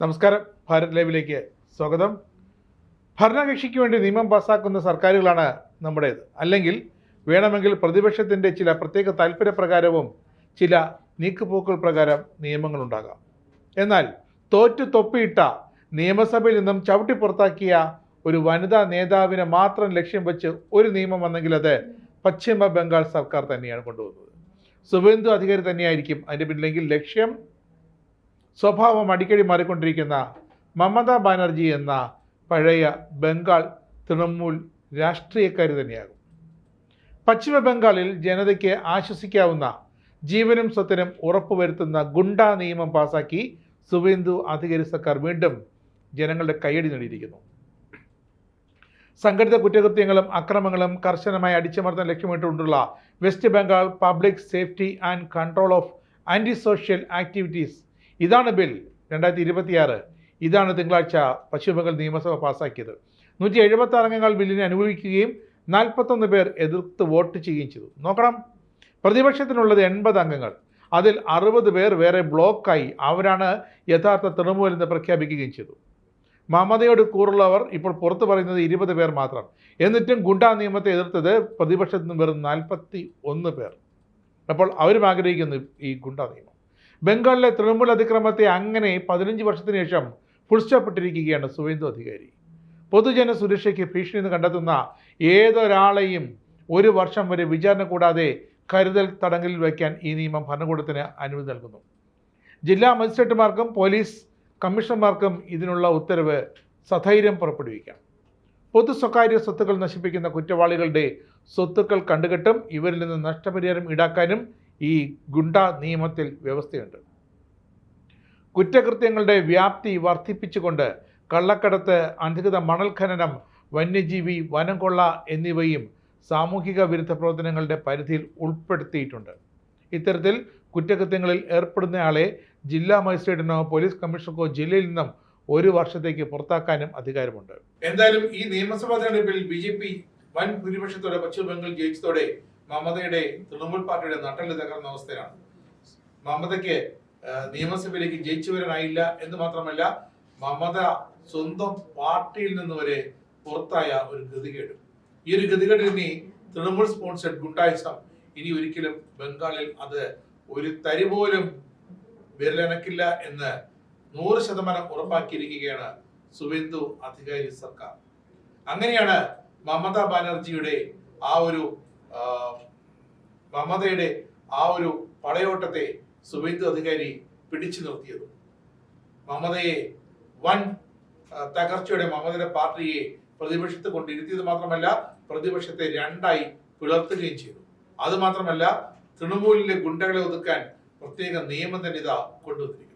നമസ്കാരം. ഭാരത് ലൈവിലേക്ക് സ്വാഗതം. ഭരണകക്ഷിക്ക് വേണ്ടി നിയമം പാസ്സാക്കുന്ന സർക്കാരുകളാണ് നമ്മുടേത്. അല്ലെങ്കിൽ വേണമെങ്കിൽ പ്രതിപക്ഷത്തിൻ്റെ ചില പ്രത്യേക താല്പര്യപ്രകാരവും ചില നീക്കുപോക്കുകൾ പ്രകാരം നിയമങ്ങളുണ്ടാകാം. എന്നാൽ തോറ്റു തൊപ്പിയിട്ട നിയമസഭയിൽ നിന്നും ചവിട്ടി പുറത്താക്കിയ ഒരു വനിതാ നേതാവിനെ മാത്രം ലക്ഷ്യം വെച്ച് ഒരു നിയമം വന്നെങ്കിൽ അത് പശ്ചിമ ബംഗാൾ സർക്കാർ തന്നെയാണ് കൊണ്ടുവന്നത്. സുവേന്ദു അധികാരി തന്നെയായിരിക്കും അതിൻ്റെ പിന്നിലെങ്കിൽ ലക്ഷ്യം സ്വഭാവം അടിക്കടി മാറിക്കൊണ്ടിരിക്കുന്ന മമതാ ബാനർജി എന്ന പഴയ ബംഗാൾ തൃണമൂൽ രാഷ്ട്രീയക്കാരി തന്നെയാകും. പശ്ചിമ ബംഗാളിൽ ജനതയ്ക്ക് ആശ്വസിക്കാവുന്ന ജീവനും സ്വത്തിനും ഉറപ്പുവരുത്തുന്ന ഗുണ്ട നിയമം പാസാക്കി സുവേന്ദു അധികാരി സർക്കാർ വീണ്ടും ജനങ്ങളുടെ കയ്യടി നേടിയിരിക്കുന്നു. സംഘടിത കുറ്റകൃത്യങ്ങളും അക്രമങ്ങളും കർശനമായി അടിച്ചമർത്താൻ ലക്ഷ്യമിട്ടുകൊണ്ടുള്ള west Bengal public safety and control of anti social activities, ഇതാണ് ബിൽ 2026. ഇതാണ് തിങ്കളാഴ്ച പശ്ചിമബംഗാൾ നിയമസഭ പാസാക്കിയത്. 176 അംഗങ്ങൾ ബില്ലിനെ അനുകൂലിക്കുകയും 41 പേർ എതിർത്ത് വോട്ട് ചെയ്യുകയും ചെയ്തു. നോക്കണം, പ്രതിപക്ഷത്തിനുള്ളത് 80 അംഗങ്ങൾ, അതിൽ 60 പേർ വേറെ ബ്ലോക്കായി അവരാണ് യഥാർത്ഥ തൃണമൂൽ എന്ന് പ്രഖ്യാപിക്കുകയും ചെയ്തു. മമതയോട് കൂറുള്ളവർ ഇപ്പോൾ പുറത്തു പറയുന്നത് 20 പേർ മാത്രം. എന്നിട്ടും ഗുണ്ടാ നിയമത്തെ എതിർത്തത് പ്രതിപക്ഷത്തു നിന്ന് വെറും 41 പേർ. അപ്പോൾ അവരും ആഗ്രഹിക്കുന്നു ഈ ഗുണ്ടാ നിയമം. ബംഗാളിലെ തൃണമൂൽ അതിക്രമത്തെ അങ്ങനെ 15 വർഷത്തിന് ശേഷം ഫുൾ സ്റ്റോപ്പ് ഇട്ടിരിക്കുകയാണ് സുവേന്ദു അധികാരി. പൊതുജന സുരക്ഷയ്ക്ക് ഭീഷണി എന്ന് കണ്ടെത്തുന്ന ഏതൊരാളെയും 1 വർഷം വരെ വിചാരണ കൂടാതെ കരുതൽ തടങ്കലിൽ വയ്ക്കാൻ ഈ നിയമം ഭരണകൂടത്തിന് അനുമതി നൽകുന്നു. ജില്ലാ മജിസ്ട്രേറ്റുമാർക്കും പോലീസ് കമ്മീഷണർമാർക്കും ഇതിനുള്ള ഉത്തരവ് സധൈര്യം പുറപ്പെടുവിക്കാം. പൊതു സ്വകാര്യ സ്വത്തുക്കൾ നശിപ്പിക്കുന്ന കുറ്റവാളികളുടെ സ്വത്തുക്കൾ കണ്ടുകെട്ടും ഇവരിൽ നിന്ന് നഷ്ടപരിഹാരം ഈടാക്കാനും ഈ ഗുണ്ട നിയമത്തിൽ വ്യവസ്ഥയുണ്ട്. കുറ്റകൃത്യങ്ങളുടെ വ്യാപ്തി വർദ്ധിപ്പിച്ചുകൊണ്ട് കള്ളക്കടത്ത്, അനധികൃത മണൽ ഖനനം, വന്യജീവി വനം കൊള്ള എന്നിവയും സാമൂഹിക വിരുദ്ധ പ്രവർത്തനങ്ങളുടെ പരിധിയിൽ ഉൾപ്പെടുത്തിയിട്ടുണ്ട്. ഇത്തരത്തിൽ കുറ്റകൃത്യങ്ങളിൽ ഏർപ്പെടുന്നയാളെ ജില്ലാ മജിസ്ട്രേറ്റിനോ പോലീസ് കമ്മീഷണർക്കോ ജില്ലയിൽ നിന്നും 1 വർഷത്തേക്ക് പുറത്താക്കാനും അധികാരമുണ്ട്. എന്തായാലും ഈ നിയമസഭാ തെരഞ്ഞെടുപ്പിൽ BJP വൻ ഭൂരിപക്ഷത്തോടെ പശ്ചിമ ബംഗാൾ ജയിച്ചതോടെ മമതയുടെ തൃണമൂൽ പാർട്ടിയുടെ നട്ടെല്ല് തകർന്ന അവസ്ഥയാണ്. മമതയ്ക്ക് നിയമസഭയിലേക്ക് ജയിച്ചു വരാനായില്ല എന്ന് മാത്രമല്ല, മമത സ്വന്തം പാർട്ടിയിൽ നിന്ന് വരെ പുറത്തായ ഒരു ഗതികേട്. ഈ ഒരു ഗതികേട് ഇനി തൃണമൂൽ സ്പോൺസർഡ് ഗുണ്ടായിസം ഇനി ഒരിക്കലും ബംഗാളിൽ അത് ഒരു തരി പോലും വിരലനക്കില്ല എന്ന് 100% ഉറപ്പാക്കിയിരിക്കുകയാണ് സുവേന്ദു അധികാരി സർക്കാർ. അങ്ങനെയാണ് മമതാ ബാനർജിയുടെ മമതയുടെ പടയോട്ടത്തെ സുവേന്ദു അധികാരി പിടിച്ചു നിർത്തിയത്. മമതയെ വൻ തകർച്ചയുടെ മമതയുടെ പാർട്ടിയെ പ്രതിപക്ഷത്ത് കൊണ്ടിരുത്തിയത് മാത്രമല്ല, പ്രതിപക്ഷത്തെ 2ആയി പിളർത്തുകയും ചെയ്തു. അതുമാത്രമല്ല, തൃണമൂലിലെ ഗുണ്ടകളെ ഒതുക്കാൻ പ്രത്യേക നിയമം തന്നെ ഇതാ കൊണ്ടുവന്നിരിക്കും.